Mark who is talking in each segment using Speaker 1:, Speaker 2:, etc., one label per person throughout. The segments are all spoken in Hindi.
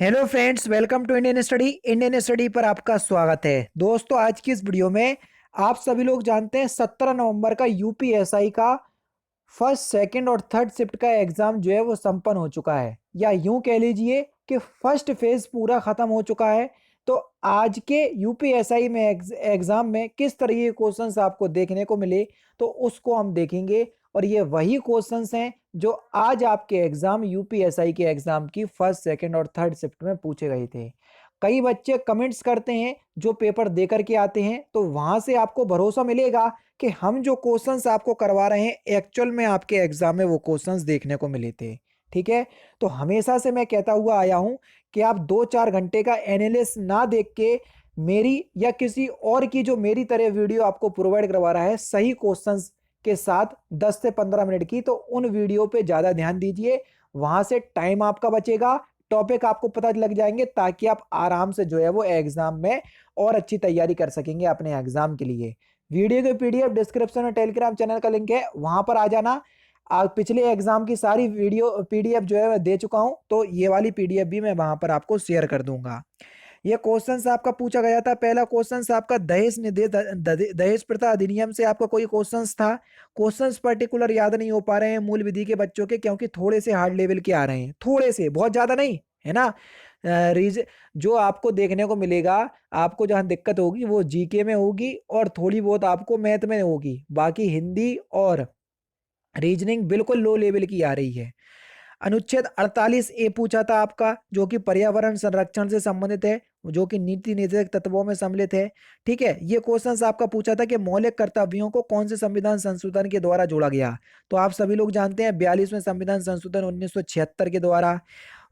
Speaker 1: Hello friends, welcome to Indian study पर आपका स्वागत है। दोस्तों, आज की इस वीडियो में आप सभी लोग जानते हैं 17 नवंबर का यूपीएसआई का फर्स्ट सेकंड और थर्ड शिफ्ट का एग्जाम जो है वो संपन्न हो चुका है, या यूं कह लीजिए कि फर्स्ट फेज पूरा खत्म हो चुका है। तो आज के यूपीएसआई में एग्जाम में किस तरह के क्वेश्चंस आपको देखने को मिले, तो उसको हम देखेंगे। और ये वही क्वेश्चंस हैं जो आज आपके एग्जाम यूपीएसआई के एग्जाम की फर्स्ट सेकंड और थर्ड शिफ्ट में पूछे गए थे। कई बच्चे कमेंट्स करते हैं जो पेपर दे करके आते हैं, तो वहां से आपको भरोसा मिलेगा कि हम जो क्वेश्चंस आपको करवा रहे हैं एक्चुअल में आपके एग्जाम में वो क्वेश्चंस देखने को मिले थे। ठीक है, तो हमेशा से मैं कहता हुआ आया हूं कि आप 2-4 घंटे का एनालिसिस ना देख के मेरी या किसी और की जो मेरी तरह वीडियो आपको प्रोवाइड करवा रहा है सही क्वेश्चंस के साथ 10 से 15 मिनट की, तो उन वीडियो पे ज्यादा ध्यान दीजिए। वहां से टाइम आपका बचेगा, टॉपिक आपको पता लग जाएंगे, ताकि आप आराम से जो है वो एग्जाम में और अच्छी तैयारी कर सकेंगे अपने एग्जाम के लिए। वीडियो के पीडीएफ डिस्क्रिप्शन में टेलीग्राम चैनल का लिंक है, वहां पर आ जाना। आज पिछले एग्जाम की सारी वीडियो पीडीएफ जो है मैं दे चुका हूं, तो ये वाली पीडीएफ भी मैं वहां पर आपको शेयर कर दूंगा। ये क्वेश्चन आपका पूछा गया था। पहला क्वेश्चन आपका दहेज प्रथा अधिनियम से आपका कोई क्वेश्चन था। क्वेश्चंस पर्टिकुलर याद नहीं हो पा रहे हैं मूल विधि के बच्चों के, क्योंकि थोड़े से हार्ड लेवल के आ रहे हैं, थोड़े से, बहुत ज्यादा नहीं, है ना। रीज जो आपको देखने को मिलेगा, आपको जहां दिक्कत होगी वो जीके में होगी और थोड़ी बहुत आपको मैथ में होगी। बाकी हिंदी और रीजनिंग बिल्कुल लो लेवल की आ रही है। अनुच्छेद 48 ए पूछा था आपका, जो कि पर्यावरण संरक्षण से संबंधित है, जो कि नीति निर्देशक तत्वों में सम्मिलित है। ठीक है, ये क्वेश्चन आपका पूछा था कि मौलिक कर्तव्यों को कौन से संविधान संशोधन के द्वारा जोड़ा गया। तो आप सभी लोग जानते हैं 42वें संविधान संशोधन 1976 के द्वारा।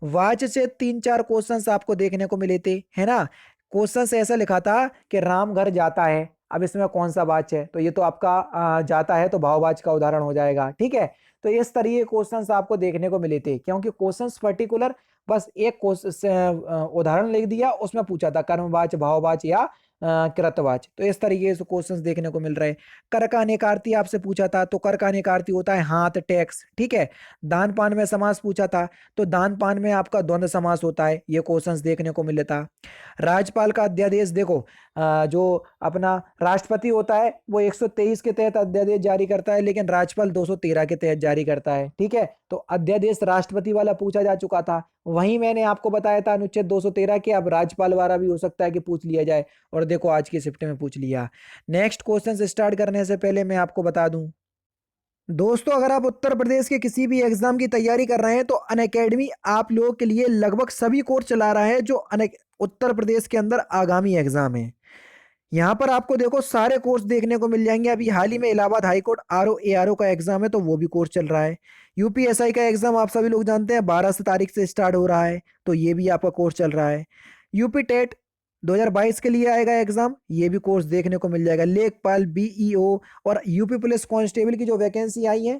Speaker 1: वाच से 3-4 क्वेश्चंस आपको देखने को मिले थे, है ना। क्वेश्चन ऐसा लिखा था कि राम घर जाता है। अब इसमें कौन सा वाच है, तो ये तो आपका जाता है तो भाववाच का उदाहरण हो जाएगा। ठीक है, तो इस तरीके क्वेश्चंस आपको देखने को मिले थे, क्योंकि क्वेश्चंस पर्टिकुलर बस एक उदाहरण लिख दिया, उसमें पूछा था कर्मवाच, भाववाच या कृतवाच। तो इस तरीके से क्वेश्चंस देखने को मिल रहे हैं। कर का अनेकार्थी आपसे पूछा था, तो कर का अनेकार्थी होता है हाथ, टैक्स। ठीक है, दान पान में समास पूछा था, तो दान पान में आपका द्वंद्व समास होता है। ये क्वेश्चंस देखने को मिले था। राज्यपाल का अध्यादेश देखो, जो अपना राष्ट्रपति होता है वो 123 के तहत अध्यादेश जारी करता है, लेकिन राज्यपाल 213 के तहत जारी करता है। ठीक है, तो अध्यादेश राष्ट्रपति वाला पूछा जा चुका था, वहीं मैंने आपको बताया था अनुच्छेद 213 के, अब राज्यपाल वाला भी हो सकता है कि पूछ लिया जाए, और देखो आज की शिफ्ट में पूछ लिया। नेक्स्ट क्वेश्चन स्टार्ट करने से पहले मैं आपको बता दूं दोस्तों, अगर आप उत्तर प्रदेश के किसी भी एग्जाम की तैयारी कर रहे हैं, तो अनअकैडमी आप लोगों के लिए लगभग सभी कोर्स चला रहा है जो उत्तर प्रदेश के अंदर आगामी एग्जाम है। यहाँ पर आपको देखो सारे कोर्स देखने को मिल जाएंगे। अभी हाल ही में इलाहाबाद हाईकोर्ट आरओ एआरओ का एग्जाम है, तो वो भी कोर्स चल रहा है। यूपीएसआई का एग्जाम आप सभी लोग जानते हैं 12 तारीख से स्टार्ट हो रहा है, तो ये भी आपका कोर्स चल रहा है। यूपी टेट 2022 के लिए आएगा एग्जाम, ये भी कोर्स देखने को मिल जाएगा। लेखपाल, बीईओ और यूपी पुलिस कांस्टेबल की जो वैकेंसी आई है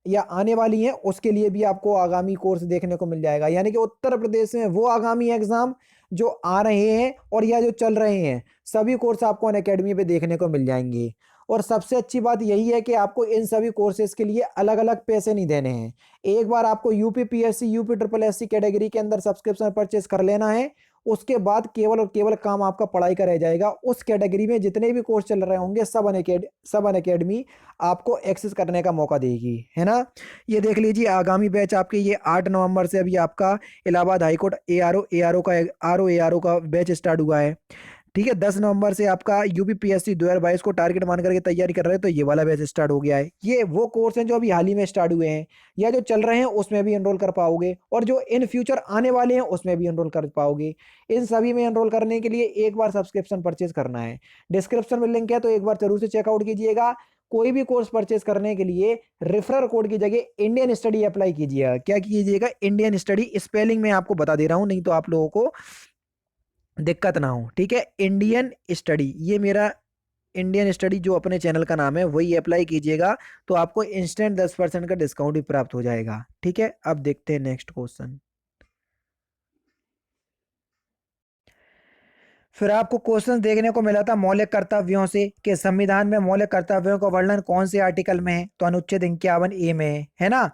Speaker 1: या आने वाली है, उसके लिए भी आपको आगामी कोर्स देखने को मिल जाएगा। यानी कि उत्तर प्रदेश में वो आगामी एग्जाम जो आ रहे हैं और या जो चल रहे हैं, सभी कोर्स आपको अनअकैडमी पे देखने को मिल जाएंगे। और सबसे अच्छी बात यही है कि आपको इन सभी कोर्सेज के लिए अलग अलग पैसे नहीं देने हैं। एक बार आपको UP PSC, UP triple SC category के अंदर सब्सक्रिप्शन परचेस कर लेना है, उसके बाद केवल और केवल काम आपका पढ़ाई का रह जाएगा। उस कैटेगरी में जितने भी कोर्स चल रहे होंगे सब अनअकैडमी आपको एक्सेस करने का मौका देगी, है ना। ये देख लीजिए आगामी बैच आपके ये 8 नवंबर से अभी आपका इलाहाबाद हाईकोर्ट आरओ एआरओ का बैच स्टार्ट हुआ है। ठीक है, 10 नवंबर से आपका यूपीपीएससी 2022 को टारगेट मान करके तैयारी कर रहे हैं, तो ये वाला बैच स्टार्ट हो गया है। ये वो कोर्स हैं जो अभी हाल ही में स्टार्ट हुए हैं, या जो चल रहे हैं उसमें भी एनरोल कर पाओगे, और जो इन फ्यूचर आने वाले हैं उसमें भी एनरोल कर पाओगे। इन सभी में एनरोल करने के लिए एक बार सब्सक्रिप्शन परचेज करना है। डिस्क्रिप्शन में लिंक है, तो एक बार जरूर से चेकआउट कीजिएगा। कोई भी कोर्स परचेज करने के लिए रेफरल कोड की जगह इंडियन स्टडी अप्लाई कीजिएगा। क्या कीजिएगा? Indian study. स्पेलिंग में आपको बता दे रहा हूं, नहीं तो आप लोगों को दिक्कत ना हो। ठीक है, इंडियन स्टडी, ये मेरा इंडियन स्टडी जो अपने चैनल का नाम है, वही अप्लाई कीजिएगा, तो आपको इंस्टेंट 10% का डिस्काउंट भी प्राप्त हो जाएगा। ठीक है, अब देखते हैं नेक्स्ट क्वेश्चन। फिर आपको क्वेश्चन देखने को मिला था मौलिक कर्तव्यों से, कि संविधान में मौलिक कर्तव्यों का वर्णन कौन से आर्टिकल में है, तो अनुच्छेद 51 ए में है ना।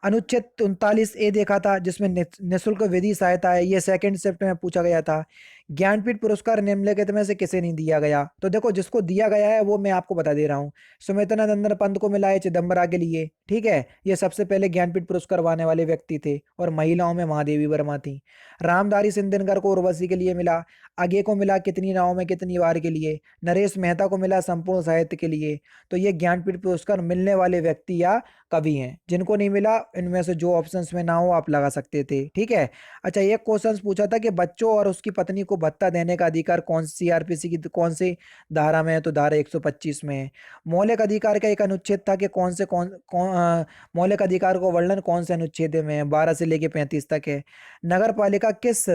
Speaker 1: अनुच्छेद 39A देखा था जिसमें निःशुल्क विधि सहायता है, ये सेकंड शिफ्ट में पूछा गया था। ज्ञानपीठ पुरस्कार निम्नलिखित में से किसे नहीं दिया गया? तो देखो जिसको दिया गया है वो मैं आपको बता दे रहा हूँ। सुमित्रा नंदन पंत को मिला है चिदम्बरा के लिए, ठीक है, ये सबसे पहले ज्ञानपीठ पुरस्कार पाने वाले व्यक्ति थे और महिलाओं में महादेवी वर्मा थी। रामधारी सिंधिनकर को उर्वशी के लिए मिला। आगे को मिला कितनी नाव में कितनी बार के लिए। नरेश मेहता को मिला संपूर्ण साहित्य के लिए। तो ये ज्ञानपीठ पुरस्कार मिलने वाले व्यक्ति या कवि हैं। जिनको नहीं मिला इनमें से जो ऑप्शंस में ना हो आप लगा सकते थे, ठीक है। अच्छा, एक क्वेश्चन पूछा था कि बच्चों और उसकी पत्नी को भत्ता देने का अधिकार कौन सी सीआरपीसी की कौन सी धारा में है? तो धारा 125 में है। मौलिक अधिकार का एक अनुच्छेद था कि मौलिक अधिकार को वर्णन कौन से अनुच्छेद में है? 12 से लेके 35 तक है। नगर पालिका किस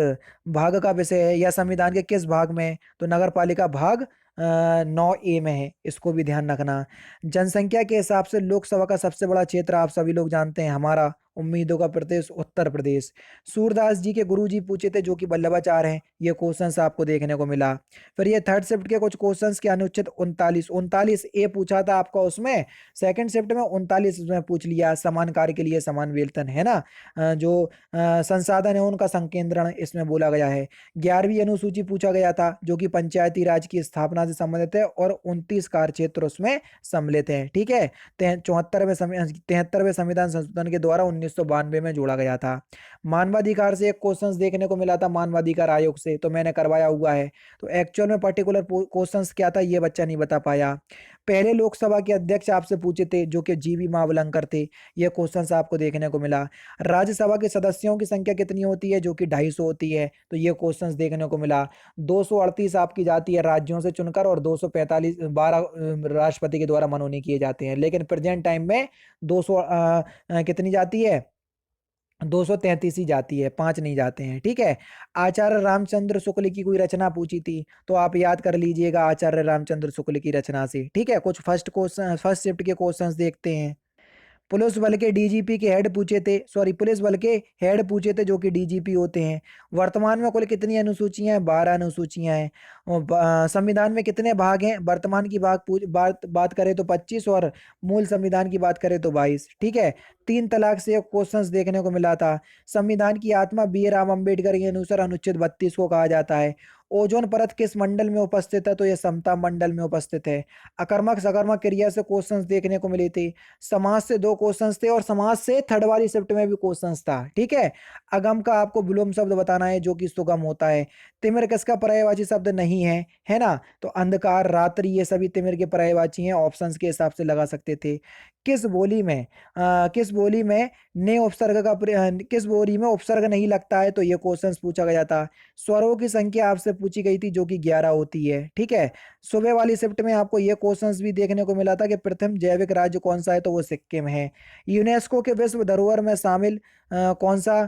Speaker 1: भाग का विषय है या संविधान के किस भाग में है? तो नगर पालिका भाग 9A में है, इसको भी ध्यान रखना। जनसंख्या के हिसाब से लोकसभा का सबसे बड़ा क्षेत्र आप सभी लोग जानते हैं, हमारा उम्मीदों का प्रदेश उत्तर प्रदेश। सूरदास जी के गुरुजी पूछे थे जो कि वल्लभाचार्य हैं, ये क्वेश्चंस आपको देखने को मिला। फिर ये थर्ड शिफ्ट के कुछ क्वेश्चंस के अनुच्छेद 39 पूछा था आपका, उसमें सेकंड शिफ्ट में 39 में पूछ लिया। समान कार्य के लिए समान वेतन, है ना। जो संसाधन है उनका संकेंद्रण इसमें बोला गया है। 11वीं अनुसूची पूछा गया था जो कि पंचायती राज की स्थापना से संबंधित है और 29 कार्य क्षेत्र उसमें सम्मिलित हैं, ठीक है। 73वें संविधान संशोधन के द्वारा 1992 में जोड़ा गया था। मानवाधिकार से एक क्वेश्चन देखने को मिला था मानवाधिकार आयोग से, तो मैंने करवाया हुआ है। तो एक्चुअल में पर्टिकुलर क्वेश्चन क्या था ये बच्चा नहीं बता पाया। पहले लोकसभा के अध्यक्ष आपसे पूछे थे जो कि जीवी मावलंकर थे, ये क्वेश्चन आपको देखने को मिला। राज्यसभा के सदस्यों की संख्या कितनी होती है? जो कि 250 होती है, तो ये क्वेश्चंस देखने को मिला। 238 आपकी जाती है राज्यों से चुनकर और 245 12 राष्ट्रपति के द्वारा मनोनीत किए जाते हैं, लेकिन प्रेजेंट टाइम में 200 कितनी जाती है? 233 ही जाती है, 5 नहीं जाते हैं, ठीक है। आचार्य रामचंद्र शुक्ल की कोई रचना पूछी थी, तो आप याद कर लीजिएगा आचार्य रामचंद्र शुक्ल की रचना से, ठीक है। कुछ फर्स्ट शिफ्ट के क्वेश्चंस देखते हैं। पुलिस बल के डीजीपी के हेड पूछे थे, सॉरी पुलिस बल के हेड पूछे थे जो कि डीजीपी होते हैं। वर्तमान में कुल कितनी अनुसूचियां हैं? 12 अनुसूचियां हैं। और संविधान में कितने भाग हैं? वर्तमान की बात करें तो 25 और मूल संविधान की बात करें तो 22, ठीक है। 3 तलाक से एक क्वेश्चंस देखने को मिला था। संविधान की आत्मा बी राम अम्बेडकर के अनुसार अनुच्छेद 32 को कहा जाता है। ओजोन परत किस मंडल में उपस्थित है? तो यह समता मंडल में उपस्थित है। अकर्मक सकर्मक क्रिया से क्वेश्चंस देखने को मिले थे। समाज से 2 क्वेश्चंस थे और समाज से थर्ड वाली शिफ्ट में भी क्वेश्चंस था, ठीक है। अगम का आपको विलोम शब्द बताना है जो कि सुगम होता है। तिमिर किसका पर्यायवाची शब्द नहीं है, है ना। तो अंधकार, रात्रि, ये सभी तिमिर के पर्यायवाची हैं, ऑप्शंस के हिसाब से लगा सकते थे। किस बोली में किस बोली में उपसर्ग नहीं लगता है? तो ये क्वेश्चंस पूछा गया था। स्वरों की संख्या आपसे पूछी गई थी जो कि 11 होती है, ठीक है। सुबह वाली शिफ्ट में आपको ये क्वेश्चंस भी देखने को मिला था कि प्रथम जैविक राज्य कौन सा है? तो वो सिक्किम है। यूनेस्को के विश्व धरोहर में शामिल कौन सा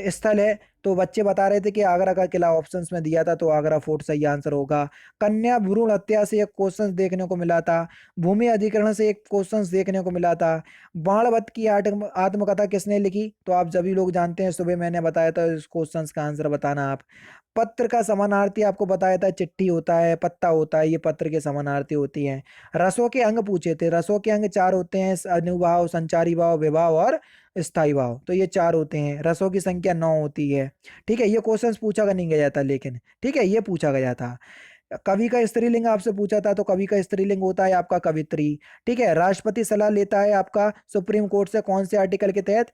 Speaker 1: स्थल है? तो बच्चे बता रहे थे कि आगरा का किला, ऑप्शंस में दिया था तो आगरा फोर्ट सही आंसर होगा। कन्या भ्रूण हत्या से एक क्वेश्चन देखने को मिला था। भूमि अधिग्रहण से एक क्वेश्चन देखने को मिला था। बाणभट्ट की आत्मकथा किसने लिखी? तो आप सभी लोग जानते हैं, सुबह मैंने बताया था, इस क्वेश्चन का आंसर बताना आप। पत्र का समानार्थी आपको बताया था चिट्ठी होता है, पत्ता होता है, ये पत्र के समानार्थी होती हैं। रसों के अंग पूछे थे, रसों के अंग 4 होते हैं, अनुभाव, संचारी भाव, विभाव और स्थाई भाव, तो ये 4 होते हैं। रसों की संख्या 9 होती है, ठीक है। ये क्वेश्चंस पूछा नहीं गया था लेकिन, ठीक है, ये पूछा गया था। कवि का स्त्रीलिंग आपसे पूछा था, तो कवि का स्त्रीलिंग होता है आपका कवित्री, ठीक है। राष्ट्रपति सलाह लेता है आपका सुप्रीम कोर्ट से कौन से आर्टिकल के तहत?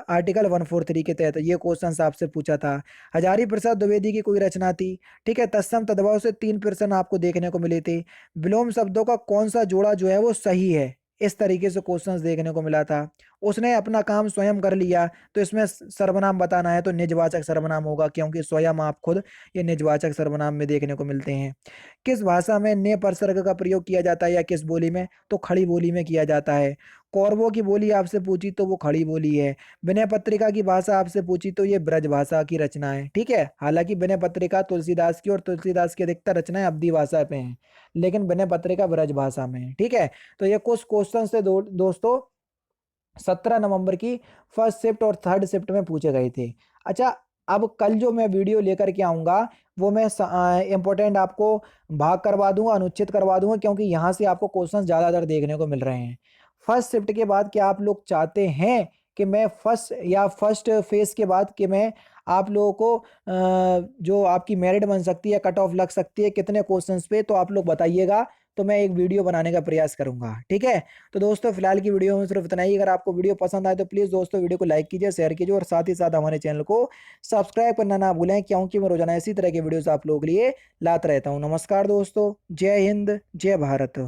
Speaker 1: आर्टिकल 143 के तहत, ये क्वेश्चन आपसे पूछा था। हजारी प्रसाद द्विवेदी की कोई रचना थी, ठीक है। तत्सम तद्भव से 3 प्रश्न आपको देखने को मिले थे। विलोम शब्दों का कौन सा जोड़ा जो है वो सही है? इस तरीके से क्वेश्चंस देखने को मिला था। उसने अपना काम स्वयं कर लिया, तो इसमें सर्वनाम बताना है तो निजवाचक सर्वनाम होगा, क्योंकि स्वयं आप खुद, ये निजवाचक सर्वनाम में देखने को मिलते हैं। किस भाषा में ने परसर्ग का प्रयोग किया जाता है या किस बोली में? तो खड़ी बोली में किया जाता है। कौरवों की बोली आपसे पूछी तो वो खड़ी बोली है। विनय पत्रिका की भाषा आपसे पूछी तो ये ब्रज भाषा की रचना है, ठीक है। हालांकि विनय पत्रिका तुलसीदास की, और तुलसीदास की अधिकतर रचनाएं अवधी भाषा पे हैं, लेकिन विनय पत्रिका ब्रज भाषा में है, ठीक है। तो ये कुछ क्वेश्चन थे दोस्तों 17 नवंबर की फर्स्ट शिफ्ट और थर्ड शिफ्ट में पूछे गए थे। अच्छा, अब कल जो मैं वीडियो लेकर के आऊंगा वो मैं इंपॉर्टेंट आपको भाग करवा दूंगा, अनुच्छेद करवा दूंगा, क्योंकि यहाँ से आपको क्वेश्चन ज्यादातर देखने को मिल रहे हैं। फर्स्ट शिफ्ट के बाद क्या आप लोग चाहते हैं कि मैं फर्स्ट फेज के बाद कि मैं आप लोगों को जो आपकी मेरिट बन सकती है, कट ऑफ लग सकती है कितने क्वेश्चंस पे, तो आप लोग बताइएगा, तो मैं एक वीडियो बनाने का प्रयास करूंगा। ठीक है, तो दोस्तों फिलहाल की वीडियो में सिर्फ इतना ही। अगर आपको वीडियो पसंद आए तो प्लीज़ दोस्तों वीडियो को लाइक कीजिए, शेयर कीजिए और साथ ही साथ हमारे चैनल को सब्सक्राइब करना ना भूलें, क्योंकि मैं रोजाना इसी तरह के वीडियोस आप लोगों के लिए लाता रहता हूँ। नमस्कार दोस्तों, जय हिंद, जय भारत।